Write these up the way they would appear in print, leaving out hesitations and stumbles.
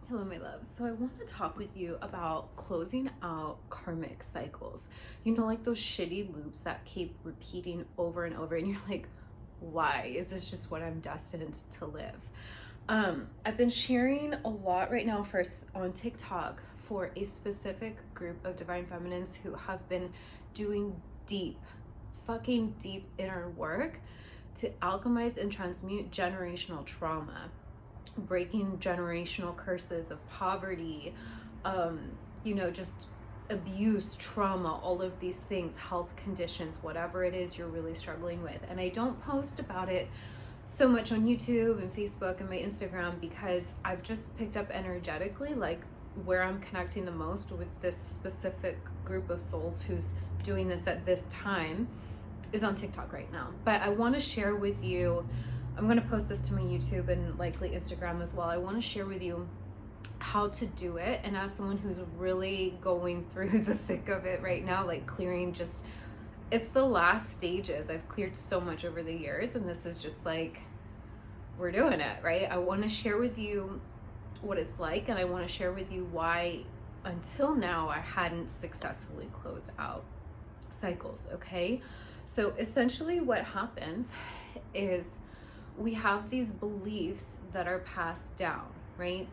Hello, my loves. So I want to talk with you about closing out karmic cycles. You know, like those shitty loops that keep repeating over and over, and you're like, why? Is this just what I'm destined to live? I've been sharing a lot right now first on TikTok for a specific group of divine feminines who have been doing deep, fucking deep inner work to alchemize and transmute generational trauma, breaking generational curses of poverty, just abuse, trauma, all of these things, health conditions, whatever it is you're really struggling with. And I don't post about it so much on YouTube and Facebook and my Instagram because I've just picked up energetically like where I'm connecting the most with this specific group of souls who's doing this at this time is on TikTok right now. But I want to share with you, I'm going to post this to my YouTube and likely Instagram as well. I want to share with you how to do it. And as someone who's really going through the thick of it right now, like clearing just, it's the last stages. I've cleared so much over the years, and this is just like, we're doing it, right? I want to share with you what it's like, and I want to share with you why until now I hadn't successfully closed out cycles, okay? So essentially what happens is we have these beliefs that are passed down, right?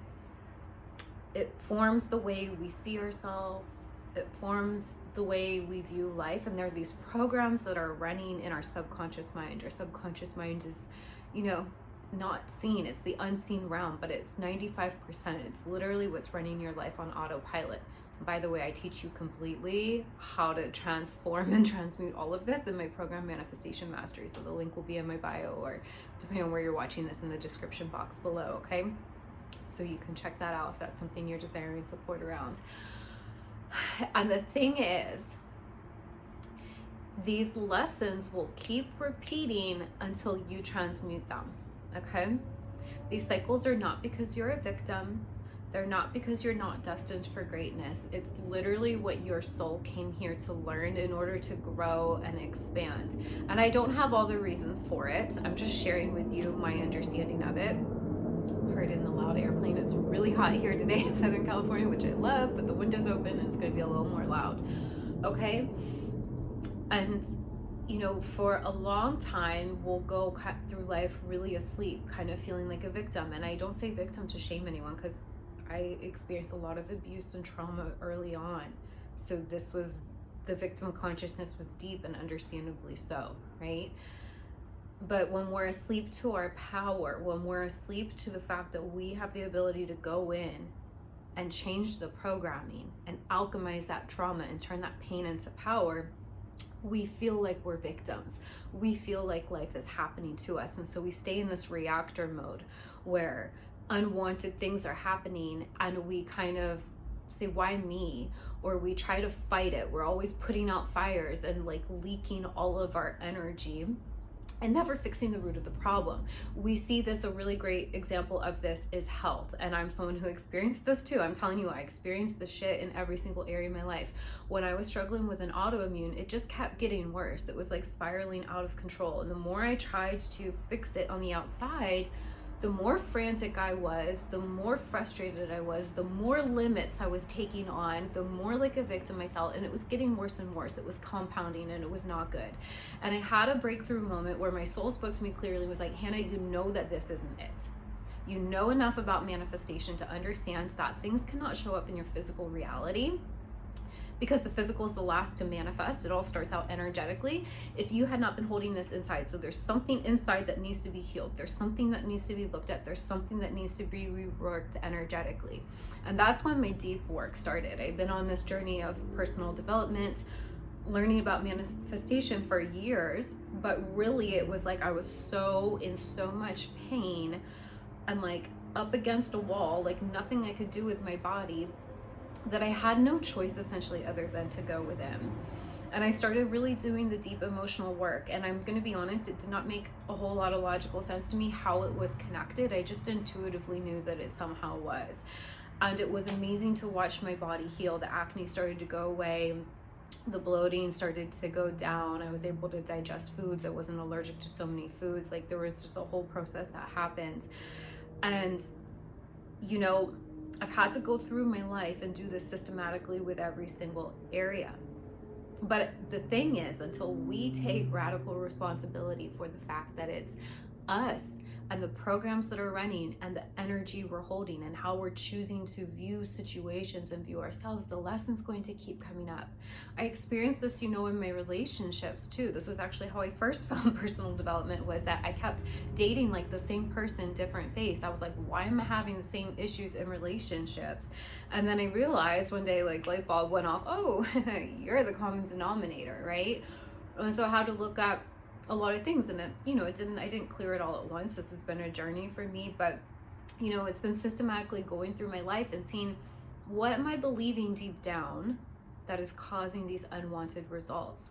It forms the way we see ourselves. It forms the way we view life. And there are these programs that are running in our subconscious mind. Our subconscious mind is, not seen. It's the unseen realm, but it's 95%. It's literally what's running your life on autopilot. By the way, I teach you completely how to transform and transmute all of this in my program Manifestation Mastery. So the link will be in my bio, or depending on where you're watching this, in the description box below, okay? So you can check that out if that's something you're desiring support around. And the thing is, these lessons will keep repeating until you transmute them, okay? These cycles are not because you're a victim. They're not because you're not destined for greatness. It's literally what your soul came here to learn in order to grow and expand. And I don't have all the reasons for it. I'm just sharing with you my understanding of it. Pardon the loud airplane. It's really hot here today in Southern California, which I love, but the window's open and it's going to be a little more loud. Okay? And for a long time, we'll go through life really asleep, kind of feeling like a victim. And I don't say victim to shame anyone, because I experienced a lot of abuse and trauma early on. So the victim consciousness was deep, and understandably so, right? But when we're asleep to our power, when we're asleep to the fact that we have the ability to go in and change the programming and alchemize that trauma and turn that pain into power, we feel like we're victims. We feel like life is happening to us. And so we stay in this reactor mode where unwanted things are happening and we kind of say, why me? Or we try to fight it. We're always putting out fires and like leaking all of our energy and never fixing the root of the problem. We see this, a really great example of this is health. And I'm someone who experienced this too. I'm telling you, I experienced the shit in every single area of my life. When I was struggling with an autoimmune, it just kept getting worse. It was like spiraling out of control. And the more I tried to fix it on the outside, the more frantic I was, the more frustrated I was, the more limits I was taking on, the more like a victim I felt, and it was getting worse and worse. It was compounding and it was not good. And I had a breakthrough moment where my soul spoke to me clearly, was like, Hannah, you know that this isn't it. You know enough about manifestation to understand that things cannot show up in your physical reality, because the physical is the last to manifest. It all starts out energetically. If you had not been holding this inside, so there's something inside that needs to be healed. There's something that needs to be looked at. There's something that needs to be reworked energetically. And that's when my deep work started. I've been on this journey of personal development, learning about manifestation for years, but really it was like I was in so much pain and like up against a wall, like nothing I could do with my body, that I had no choice essentially other than to go within. And I started really doing the deep emotional work. And I'm going to be honest, it did not make a whole lot of logical sense to me how it was connected. I just intuitively knew that it somehow was. And it was amazing to watch my body heal. The acne started to go away. The bloating started to go down. I was able to digest foods. I wasn't allergic to so many foods. Like there was just a whole process that happened. And I've had to go through my life and do this systematically with every single area. But the thing is, until we take radical responsibility for the fact that it's us and the programs that are running and the energy we're holding and how we're choosing to view situations and view ourselves, the lesson's going to keep coming up. I experienced this, in my relationships too. This was actually how I first found personal development, was that I kept dating like the same person, different face. I was like, why am I having the same issues in relationships? And then I realized one day, like, light bulb went off, oh, you're the common denominator, right? And so I had to look at a lot of things, and I didn't clear it all at once. This has been a journey for me, but it's been systematically going through my life and seeing, what am I believing deep down that is causing these unwanted results?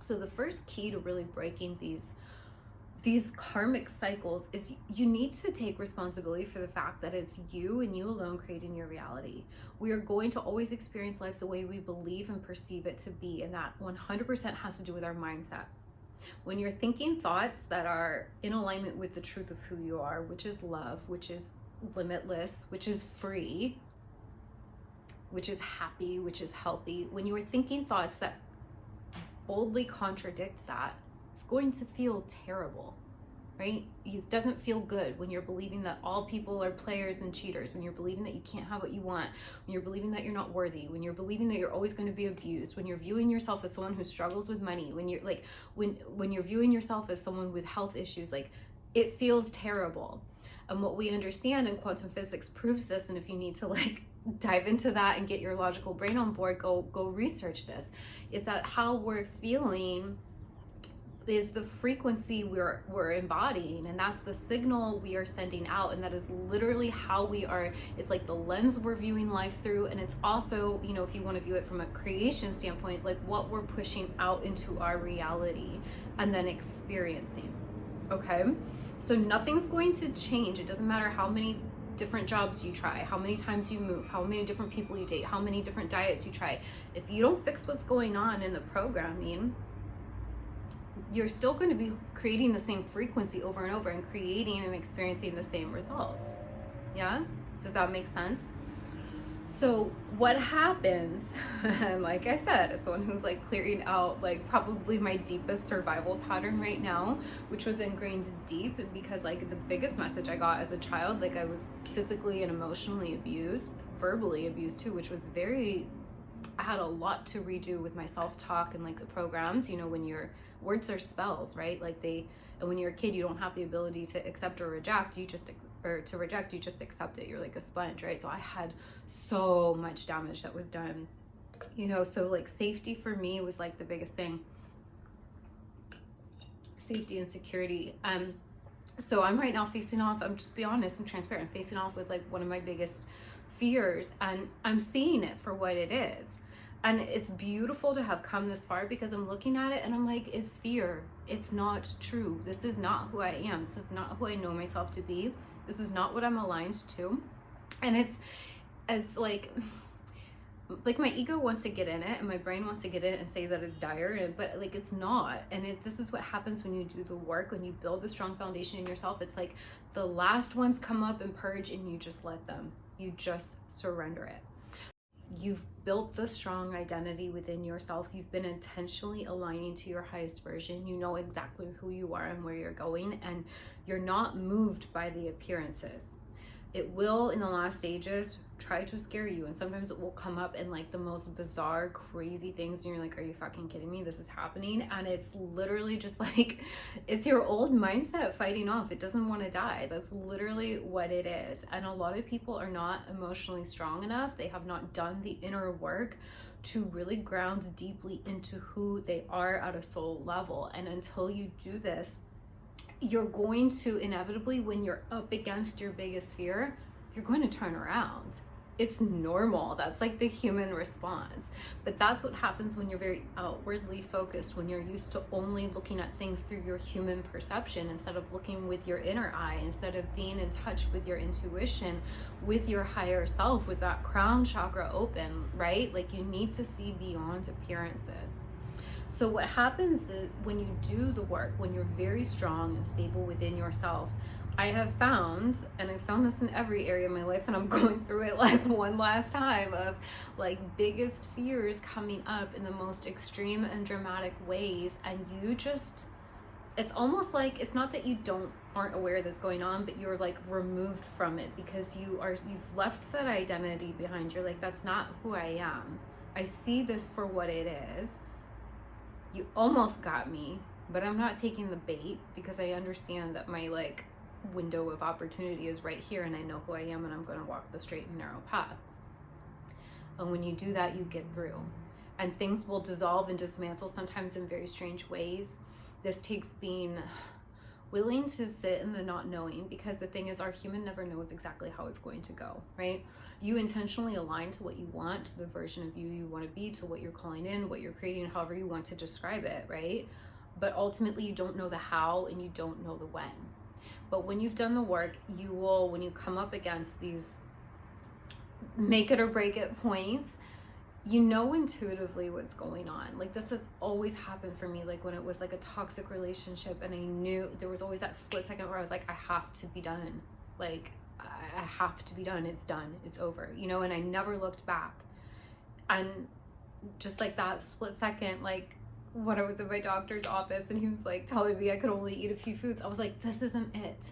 So the first key to really breaking these karmic cycles is you need to take responsibility for the fact that it's you and you alone creating your reality. We are going to always experience life the way we believe and perceive it to be, and that 100% has to do with our mindset. When you're thinking thoughts that are in alignment with the truth of who you are, which is love, which is limitless, which is free, which is happy, which is healthy, when you are thinking thoughts that boldly contradict that, it's going to feel terrible, right? It doesn't feel good when you're believing that all people are players and cheaters, when you're believing that you can't have what you want, when you're believing that you're not worthy, when you're believing that you're always going to be abused, when you're viewing yourself as someone who struggles with money, when you're like, when you're viewing yourself as someone with health issues, like, it feels terrible. And what we understand in quantum physics proves this, and if you need to like dive into that and get your logical brain on board, go research this, is that how we're feeling is the frequency we're embodying, and that's the signal we are sending out, and that is literally how we are. It's like the lens we're viewing life through, and it's also, if you want to view it from a creation standpoint, like what we're pushing out into our reality and then experiencing. Okay, so nothing's going to change. It doesn't matter how many different jobs you try, how many times you move, how many different people you date, how many different diets you try. If you don't fix what's going on in the programming, you're still going to be creating the same frequency over and over and creating and experiencing the same results. Yeah? Does that make sense? So what happens, like I said, as someone who's like clearing out like probably my deepest survival pattern right now, which was ingrained deep because like the biggest message I got as a child, like I was physically and emotionally abused, verbally abused too, which was I had a lot to redo with my self-talk and like the programs, when your words are spells, right? Like and when you're a kid, you don't have the ability to accept or reject, you just accept it. You're like a sponge, right? So I had so much damage that was done, so like safety for me was like the biggest thing. Safety and security. So I'm right now facing off, I'm just be honest and transparent, facing off with like one of my biggest fears, and I'm seeing it for what it is. And it's beautiful to have come this far because I'm looking at it and I'm like, it's fear. It's not true. This is not who I am. This is not who I know myself to be. This is not what I'm aligned to. And it's as like my ego wants to get in it and my brain wants to get in it and say that it's dire, but like it's not. And this is what happens when you do the work, when you build a strong foundation in yourself. It's like the last ones come up and purge, and you just let them. You just surrender it. You've built the strong identity within yourself. You've been intentionally aligning to your highest version. You know exactly who you are and where you're going, and you're not moved by the appearances. It will, in the last stages, try to scare you, and sometimes it will come up in like the most bizarre, crazy things, and you're like, are you fucking kidding me? This is happening. And it's literally just like, it's your old mindset fighting off. It doesn't want to die. That's literally what it is. And a lot of people are not emotionally strong enough. They have not done the inner work to really ground deeply into who they are at a soul level. And until you do this, you're going to inevitably, when you're up against your biggest fear, you're going to turn around. It's normal. That's like the human response. But that's what happens when you're very outwardly focused, when you're used to only looking at things through your human perception instead of looking with your inner eye, instead of being in touch with your intuition, with your higher self, with that crown chakra open, right? Like you need to see beyond appearances. So what happens is when you do the work, when you're very strong and stable within yourself, I have found, and I found this in every area of my life, and I'm going through it like one last time, of like biggest fears coming up in the most extreme and dramatic ways, and you just, it's almost like, it's not that you aren't aware that's going on, but you're like removed from it because you've left that identity behind. You're like, that's not who I am. I see this for what it is. You almost got me, but I'm not taking the bait because I understand that my like window of opportunity is right here, and I know who I am, and I'm going to walk the straight and narrow path. And when you do that, you get through, and things will dissolve and dismantle, sometimes in very strange ways. This takes being willing to sit in the not knowing, because the thing is, our human never knows exactly how it's going to go, right? You intentionally align to what you want, to the version of you want to be, to what you're calling in, what you're creating, however you want to describe it, right? But ultimately, you don't know the how, and you don't know the when. But when you've done the work, you will, when you come up against these make it or break it points, you know intuitively what's going on. Like, this has always happened for me. Like when it was like a toxic relationship, and I knew there was always that split second where I was like, I have to be done. Like, I have to be done. It's done. It's over, you know, and I never looked back. And just like that split second, like when I was in my doctor's office and he was like telling me I could only eat a few foods, I was like, this isn't it.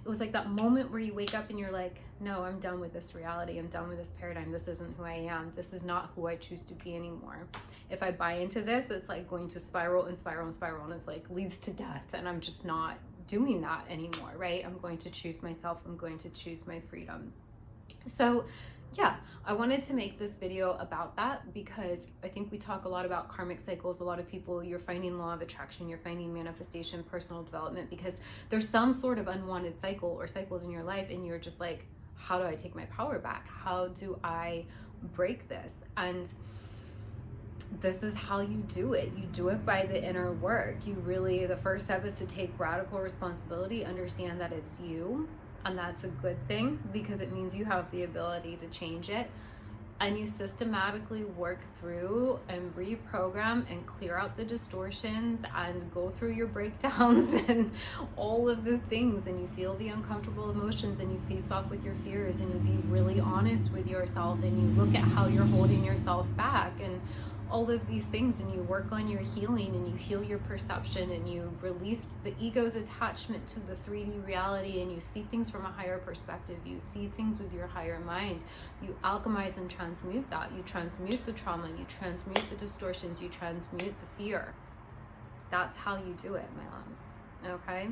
It was like that moment where you wake up and you're like, no, I'm done with this reality. I'm done with this paradigm. This isn't who I am. This is not who I choose to be anymore. If I buy into this, it's like going to spiral and spiral and spiral, and it's like leads to death. And I'm just not doing that anymore, right? I'm going to choose myself. I'm going to choose my freedom. So yeah, I wanted to make this video about that because I think we talk a lot about karmic cycles. A lot of people, you're finding law of attraction, you're finding manifestation, personal development, because there's some sort of unwanted cycle or cycles in your life, and you're just like, how do I take my power back? How do I break this? And this is how you do it. You do it by the inner work. You really, the first step is to take radical responsibility, understand that it's you. And that's a good thing because it means you have the ability to change it. And you systematically work through and reprogram and clear out the distortions and go through your breakdowns and all of the things. And you feel the uncomfortable emotions, and you face off with your fears, and you be really honest with yourself, and you look at how you're holding yourself back and all of these things, and you work on your healing, and you heal your perception, and you release the ego's attachment to the 3D reality, and you see things from a higher perspective. You see things with your higher mind. You alchemize and transmute that. You transmute the trauma, you transmute the distortions, you transmute the fear. That's how you do it, my loves. Okay?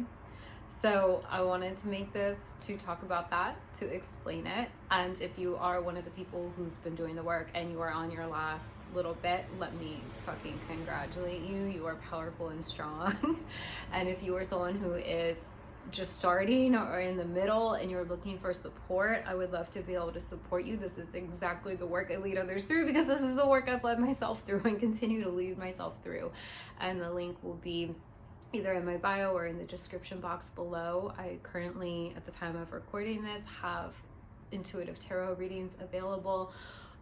So I wanted to make this to talk about that, to explain it. And if you are one of the people who's been doing the work and you are on your last little bit, let me fucking congratulate you. You are powerful and strong. And if you are someone who is just starting or in the middle and you're looking for support, I would love to be able to support you. This is exactly the work I lead others through, because this is the work I've led myself through and continue to lead myself through. And the link will be either in my bio or in the description box below. I currently, at the time of recording this, have intuitive tarot readings available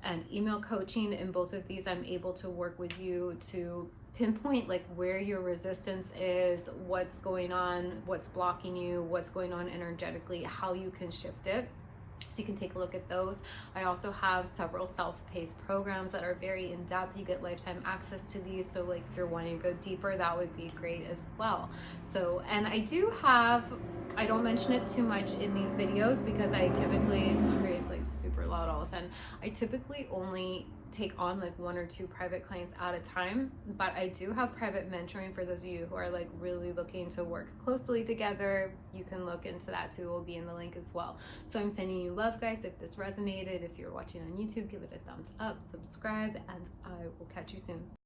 and email coaching. In both of these, I'm able to work with you to pinpoint like where your resistance is, what's going on, what's blocking you, what's going on energetically, how you can shift it. So you can take a look at those. I also have several self-paced programs that are very in-depth. You get lifetime access to these. So like if you're wanting to go deeper, that would be great as well. So, and I do have, I don't mention it too much in these videos because I typically, sorry, it's like super loud all of a sudden. I typically only take on like 1 or 2 private clients at a time, but I do have private mentoring for those of you who are like really looking to work closely together. You can look into that too. It will be in the link as well. So I'm sending you love, guys. If this resonated, if you're watching on YouTube, give it a thumbs up, subscribe, and I will catch you soon.